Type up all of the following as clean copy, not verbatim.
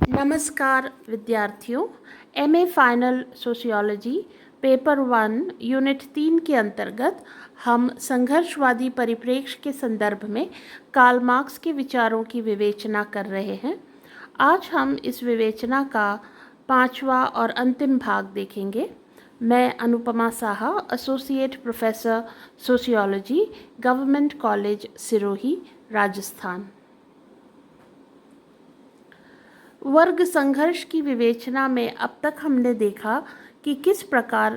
नमस्कार विद्यार्थियों। MA final sociology paper 1 unit 3 के अंतर्गत हम संघर्षवादी परिप्रेक्ष्य के संदर्भ में कार्ल मार्क्स के विचारों की विवेचना कर रहे हैं। आज हम इस विवेचना का 5वां और अंतिम भाग देखेंगे। मैं Anupama Saha, associate professor sociology, government college Sirohi, Rajasthan. वर्ग संघर्ष की विवेचना में अब तक हमने देखा कि किस प्रकार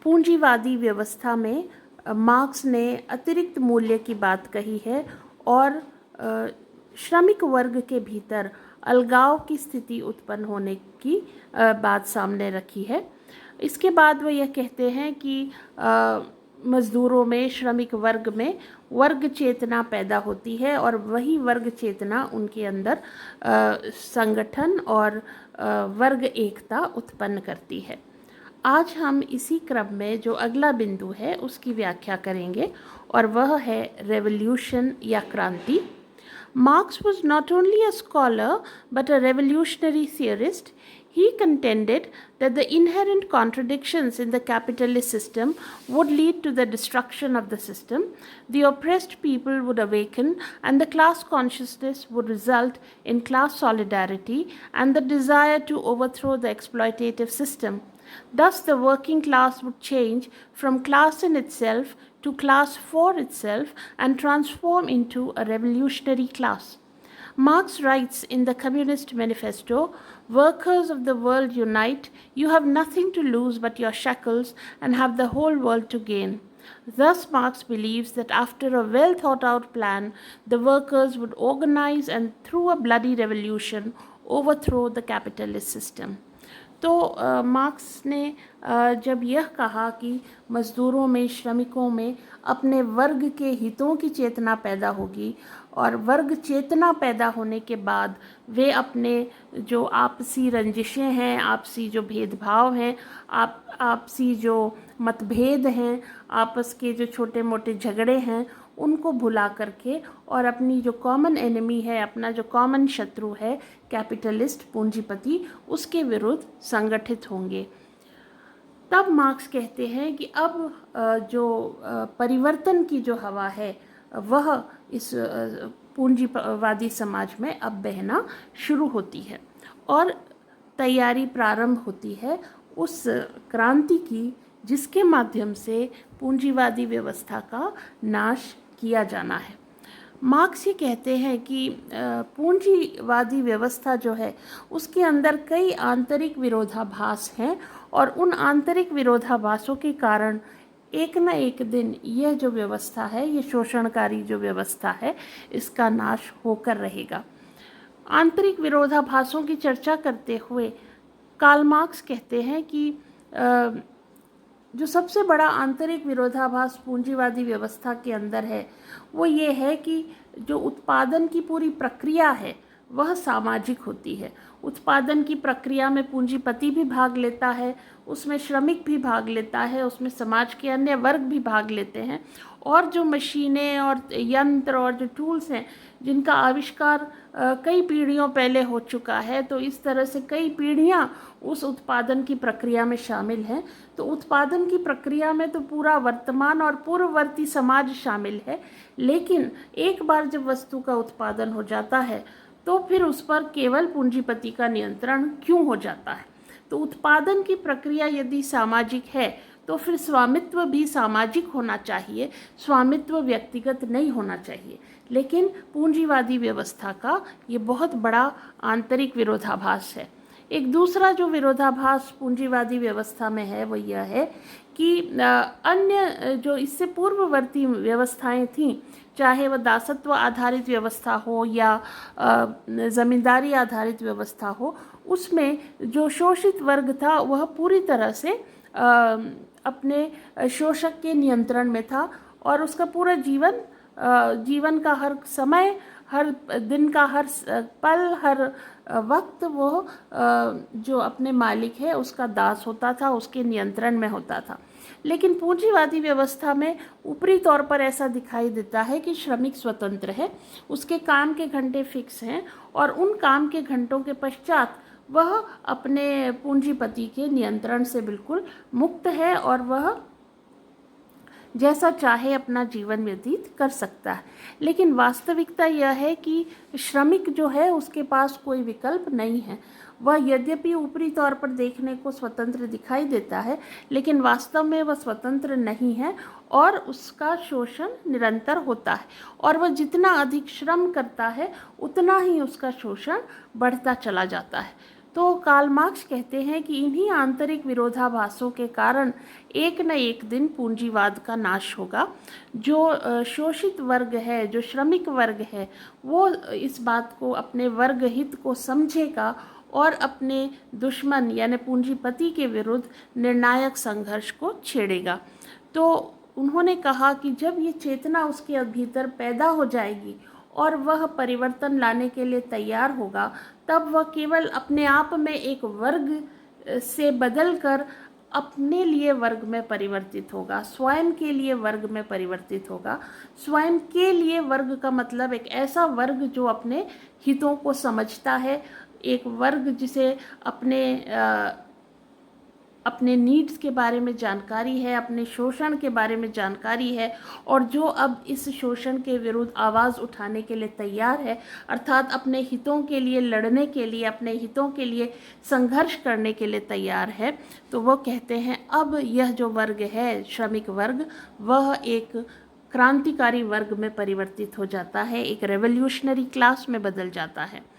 पूंजीवादी व्यवस्था में मार्क्स ने अतिरिक्त मूल्य की बात कही है और श्रमिक वर्ग के भीतर अलगाव की स्थिति उत्पन्न होने की बात सामने रखी है। इसके बाद वो यह कहते हैं कि मजदूरों में, श्रमिक वर्ग में वर्ग चेतना पैदा होती है और वही वर्ग चेतना उनके अंदर संगठन और वर्ग एकता उत्पन्न करती है। आज हम इसी क्रम में जो अगला बिंदु है उसकी व्याख्या करेंगे और वह है रेवोल्यूशन या क्रांति। Marx was not only a scholar but a revolutionary theorist. He contended that the inherent contradictions in the capitalist system would lead to the destruction of the system, the oppressed people would awaken, and the class consciousness would result in class solidarity and the desire to overthrow the exploitative system. Thus, the working class would change from class in itself to class for itself and transform into a revolutionary class. Marx writes in the Communist Manifesto, "Workers of the world unite, you have nothing to lose but your shackles and have the whole world to gain." Thus, Marx believes that after a well thought out plan, the workers would organize and through a bloody revolution overthrow the capitalist system. तो marks ने जब यह कहा कि मज़दूरों में, श्रमिकों में अपने वर्ग के हितों की चेतना पैदा होगी और वर्ग चेतना पैदा होने के बाद वे अपने जो आपसी रंजिशें हैं, आपसी जो भेदभाव हैं, आपसी जो मतभेद हैं, आपस के जो छोटे मोटे झगड़े हैं, उनको भुला करके और अपनी जो कॉमन एनिमी है, अपना जो कॉमन शत्रु है कैपिटलिस्ट पूंजीपति, उसके विरुद्ध संगठित होंगे। तब मार्क्स कहते हैं कि अब जो परिवर्तन की जो हवा है वह इस पूंजीवादी समाज में अब बहना शुरू होती है और तैयारी प्रारंभ होती है उस क्रांति की जिसके माध्यम से पूंजीवादी व्यवस्था का नाश किया जाना है। मार्क्स ये कहते हैं कि पूंजीवादी व्यवस्था जो है उसके अंदर कई आंतरिक विरोधाभास हैं और उन आंतरिक विरोधाभासों के कारण एक न एक दिन यह जो व्यवस्था है, ये शोषणकारी जो व्यवस्था है, इसका नाश होकर रहेगा। आंतरिक विरोधाभासों की चर्चा करते हुए कार्ल मार्क्स कहते हैं कि जो सबसे बड़ा आंतरिक विरोधाभास पूंजीवादी व्यवस्था के अंदर है वो ये है कि जो उत्पादन की पूरी प्रक्रिया है वह सामाजिक होती है। उत्पादन की प्रक्रिया में पूंजीपति भी भाग लेता है, उसमें श्रमिक भी भाग लेता है, उसमें समाज के अन्य वर्ग भी भाग लेते हैं और जो मशीनें और यंत्र और जो टूल्स हैं जिनका आविष्कार कई पीढ़ियों पहले हो चुका है, तो इस तरह से कई पीढ़ियां उस उत्पादन की प्रक्रिया में शामिल हैं। तो उत्पादन की प्रक्रिया में तो पूरा वर्तमान और पूर्ववर्ती समाज शामिल है, लेकिन एक बार जब वस्तु का उत्पादन हो जाता है तो फिर उस पर केवल पूंजीपति का नियंत्रण क्यों हो जाता है। तो उत्पादन की प्रक्रिया यदि सामाजिक है तो फिर स्वामित्व भी सामाजिक होना चाहिए, स्वामित्व व्यक्तिगत नहीं होना चाहिए। लेकिन पूंजीवादी व्यवस्था का ये बहुत बड़ा आंतरिक विरोधाभास है। एक दूसरा जो विरोधाभास पूंजीवादी व्यवस्था में है वो यह है कि अन्य जो इससे पूर्ववर्ती व्यवस्थाएं थीं, चाहे वह दासत्व आधारित व्यवस्था हो या ज़मींदारी आधारित व्यवस्था हो, उसमें जो शोषित वर्ग था वह पूरी तरह से अपने शोषक के नियंत्रण में था और उसका पूरा जीवन का हर समय, हर दिन का हर पल, हर वक्त वो जो अपने मालिक है उसका दास होता था, उसके नियंत्रण में होता था। लेकिन पूंजीवादी व्यवस्था में ऊपरी तौर पर ऐसा दिखाई देता है कि श्रमिक स्वतंत्र है, उसके काम के घंटे फिक्स हैं और उन काम के घंटों के पश्चात वह अपने पूंजीपति के नियंत्रण से बिल्कुल मुक्त है और वह जैसा चाहे अपना जीवन व्यतीत कर सकता है। लेकिन वास्तविकता यह है कि श्रमिक जो है उसके पास कोई विकल्प नहीं है। वह यद्यपि ऊपरी तौर पर देखने को स्वतंत्र दिखाई देता है, लेकिन वास्तव में वह स्वतंत्र नहीं है और उसका शोषण निरंतर होता है और वह जितना अधिक श्रम करता है उतना ही उसका शोषण बढ़ता चला जाता है। तो कार्ल मार्क्स कहते हैं कि इन्हीं आंतरिक विरोधाभासों के कारण एक न एक दिन पूंजीवाद का नाश होगा। जो शोषित वर्ग है, जो श्रमिक वर्ग है, वो इस बात को, अपने वर्ग हित को समझेगा और अपने दुश्मन यानी पूंजीपति के विरुद्ध निर्णायक संघर्ष को छेड़ेगा। तो उन्होंने कहा कि जब ये चेतना उसके भीतर पैदा हो जाएगी और वह परिवर्तन लाने के लिए तैयार होगा, तब वह केवल अपने आप में एक वर्ग से बदलकर अपने लिए वर्ग में परिवर्तित होगा, स्वयं के लिए वर्ग में परिवर्तित होगा। स्वयं के लिए वर्ग का मतलब एक ऐसा वर्ग जो अपने हितों को समझता है, एक वर्ग जिसे अपने नीड्स के बारे में जानकारी है, अपने शोषण के बारे में जानकारी है और जो अब इस शोषण के विरुद्ध आवाज़ उठाने के लिए तैयार है, अर्थात अपने हितों के लिए लड़ने के लिए, अपने हितों के लिए संघर्ष करने के लिए तैयार है। तो वो कहते हैं अब यह जो वर्ग है, श्रमिक वर्ग, वह एक क्रांतिकारी वर्ग में परिवर्तित हो जाता है, एक रेवोल्यूशनरी क्लास में बदल जाता है।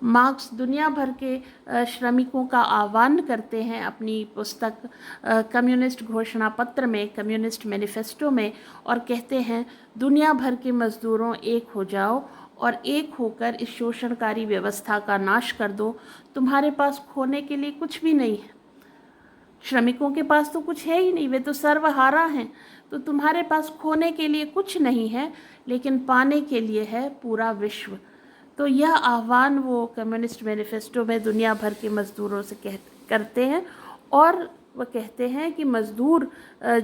मार्क्स दुनिया भर के श्रमिकों का आह्वान करते हैं अपनी पुस्तक कम्युनिस्ट घोषणा पत्र में, कम्युनिस्ट मैनिफेस्टो में, और कहते हैं दुनिया भर के मजदूरों एक हो जाओ और एक होकर इस शोषणकारी व्यवस्था का नाश कर दो। तुम्हारे पास खोने के लिए कुछ भी नहीं है। श्रमिकों के पास तो कुछ है ही नहीं, वे तो सर्वहारा हैं। तो तुम्हारे पास खोने के लिए कुछ नहीं है, लेकिन पाने के लिए है पूरा विश्व। तो यह आह्वान वो कम्युनिस्ट मैनिफेस्टो में दुनिया भर के मज़दूरों से करते हैं और वह कहते हैं कि मज़दूर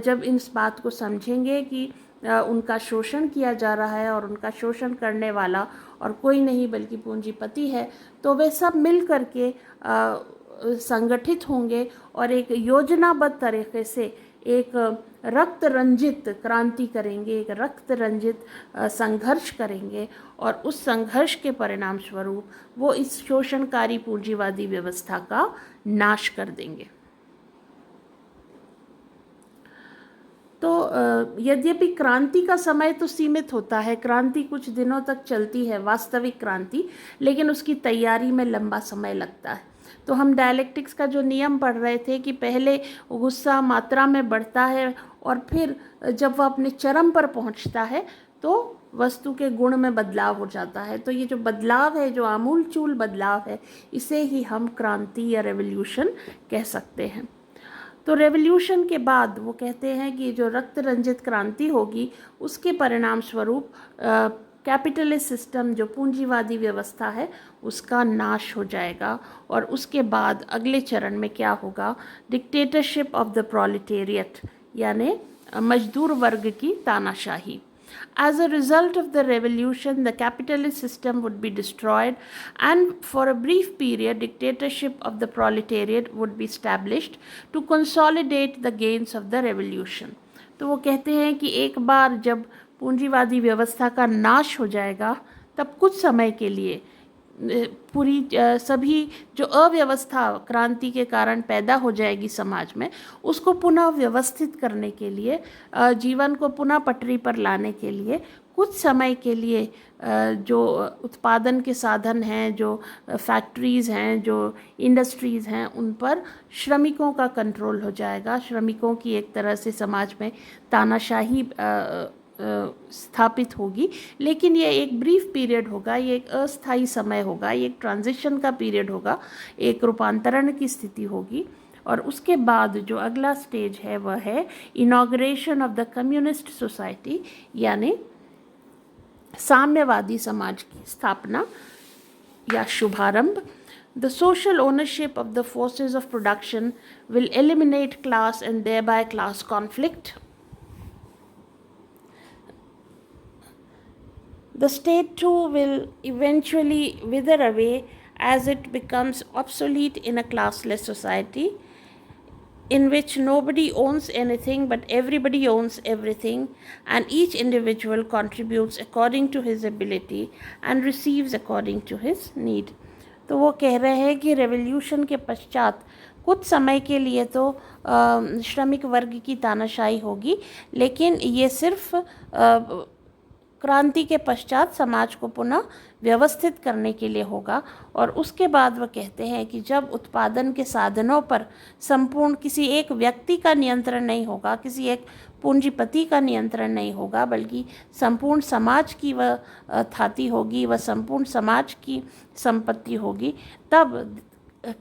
जब इस बात को समझेंगे कि उनका शोषण किया जा रहा है और उनका शोषण करने वाला और कोई नहीं बल्कि पूंजीपति है, तो वे सब मिल करके संगठित होंगे और एक योजनाबद्ध तरीके से एक रक्त रंजित क्रांति करेंगे, एक रक्त रंजित संघर्ष करेंगे और उस संघर्ष के परिणाम स्वरूप वो इस शोषणकारी पूंजीवादी व्यवस्था का नाश कर देंगे। तो यद्यपि क्रांति का समय तो सीमित होता है, क्रांति कुछ दिनों तक चलती है, वास्तविक क्रांति, लेकिन उसकी तैयारी में लंबा समय लगता है। तो हम डायलेक्टिक्स का जो नियम पढ़ रहे थे कि पहले गुस्सा मात्रा में बढ़ता है और फिर जब वह अपने चरम पर पहुंचता है तो वस्तु के गुण में बदलाव हो जाता है। तो ये जो बदलाव है, जो आमूलचूल बदलाव है, इसे ही हम क्रांति या रेवोल्यूशन कह सकते हैं। तो रेवोल्यूशन के बाद वो कहते हैं कि जो रक्त रंजित क्रांति होगी उसके परिणाम स्वरूप कैपिटलिस्ट सिस्टम, जो पूंजीवादी व्यवस्था है, उसका नाश हो जाएगा और उसके बाद अगले चरण में क्या होगा, डिक्टेटरशिप ऑफ द प्रोलेटेरिएट यानी मजदूर वर्ग की तानाशाही। As a result of the revolution, the capitalist system would be destroyed and for a brief period, dictatorship of the proletariat would be established to consolidate the gains of the revolution. तो वो कहते हैं कि एक बार जब पूंजीवादी व्यवस्था का नाश हो जाएगा, तब कुछ समय के लिए पूरी सभी जो अव्यवस्था क्रांति के कारण पैदा हो जाएगी समाज में, उसको पुनः व्यवस्थित करने के लिए, जीवन को पुनः पटरी पर लाने के लिए कुछ समय के लिए जो उत्पादन के साधन हैं, जो फैक्ट्रीज़ हैं, जो इंडस्ट्रीज़ हैं, उन पर श्रमिकों का कंट्रोल हो जाएगा। श्रमिकों की एक तरह से समाज में तानाशाही स्थापित होगी, लेकिन ये एक ब्रीफ पीरियड होगा, ये एक अस्थायी समय होगा, ये एक ट्रांजिशन का पीरियड होगा, एक रूपांतरण की स्थिति होगी। और उसके बाद जो अगला स्टेज है वह है inauguration of the communist society यानी साम्यवादी समाज की स्थापना या शुभारंभ। The social ownership of the forces of production will eliminate class and thereby class conflict. The state too will eventually wither away as it becomes obsolete in a classless society in which nobody owns anything but everybody owns everything, and each individual contributes according to his ability and receives according to his need. तो वो कह रहे हैं कि revolution के पश्चात कुछ समय के लिए तो श्रमिक वर्ग की तानाशाही होगी, लेकिन ये सिर्फ क्रांति के पश्चात समाज को पुनः व्यवस्थित करने के लिए होगा। और उसके बाद वह कहते हैं कि जब उत्पादन के साधनों पर संपूर्ण किसी एक व्यक्ति का नियंत्रण नहीं होगा, किसी एक पूंजीपति का नियंत्रण नहीं होगा, बल्कि संपूर्ण समाज की वह थाती होगी, वह संपूर्ण समाज की संपत्ति होगी, तब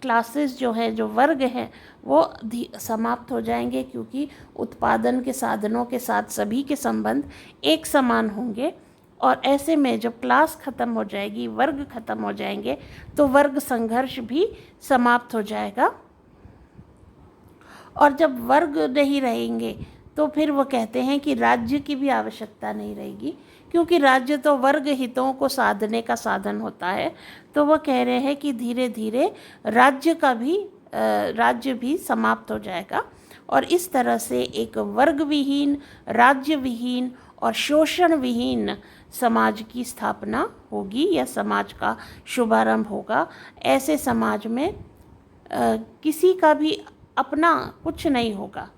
क्लासेस जो है, जो वर्ग हैं, वो समाप्त हो जाएंगे, क्योंकि उत्पादन के साधनों के साथ सभी के संबंध एक समान होंगे। और ऐसे में जब क्लास ख़त्म हो जाएगी, वर्ग ख़त्म हो जाएंगे, तो वर्ग संघर्ष भी समाप्त हो जाएगा। और जब वर्ग नहीं रहेंगे तो फिर वो कहते हैं कि राज्य की भी आवश्यकता नहीं रहेगी, क्योंकि राज्य तो वर्ग हितों को साधने का साधन होता है। तो वो कह रहे हैं कि धीरे धीरे राज्य भी समाप्त हो जाएगा, और इस तरह से एक वर्ग विहीन, राज्य विहीन और शोषण विहीन समाज की स्थापना होगी, या समाज का शुभारंभ होगा। ऐसे समाज में किसी का भी अपना कुछ नहीं होगा,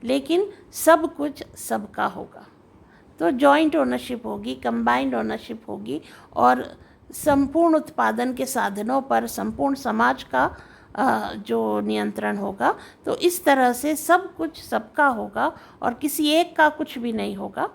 लेकिन सब कुछ सबका होगा। तो जॉइंट ओनरशिप होगी, कंबाइंड ओनरशिप होगी, और संपूर्ण उत्पादन के साधनों पर संपूर्ण समाज का जो नियंत्रण होगा। तो इस तरह से सब कुछ सबका होगा और किसी एक का कुछ भी नहीं होगा।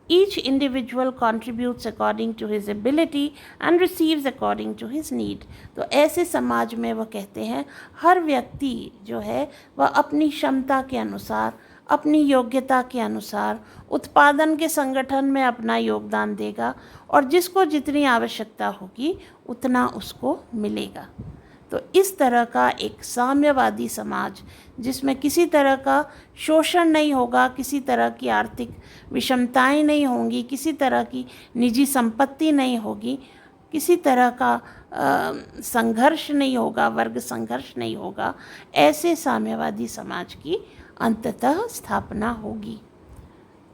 Each individual contributes according to his ability and receives according to his need. तो ऐसे समाज में वह कहते हैं हर व्यक्ति जो है वह अपनी क्षमता के अनुसार, अपनी योग्यता के अनुसार उत्पादन के संगठन में अपना योगदान देगा, और जिसको जितनी आवश्यकता होगी उतना उसको मिलेगा। तो इस तरह का एक साम्यवादी समाज, जिसमें किसी तरह का शोषण नहीं होगा, किसी तरह की आर्थिक विषमताएं नहीं होंगी, किसी तरह की निजी संपत्ति नहीं होगी, किसी तरह का संघर्ष नहीं होगा, वर्ग संघर्ष नहीं होगा, ऐसे साम्यवादी समाज की अंततः स्थापना होगी।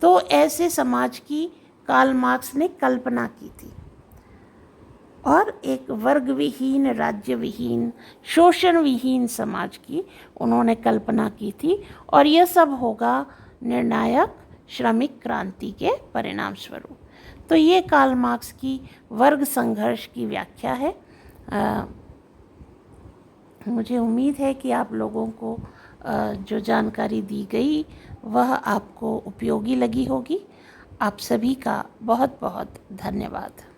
तो ऐसे समाज की कार्ल मार्क्स ने कल्पना की थी, और एक वर्ग विहीन, राज्य विहीन, शोषण विहीन समाज की उन्होंने कल्पना की थी। और यह सब होगा निर्णायक श्रमिक क्रांति के परिणाम स्वरूप। तो ये कार्ल मार्क्स की वर्ग संघर्ष की व्याख्या है। मुझे उम्मीद है कि आप लोगों को जो जानकारी दी गई वह आपको उपयोगी लगी होगी। आप सभी का बहुत बहुत धन्यवाद।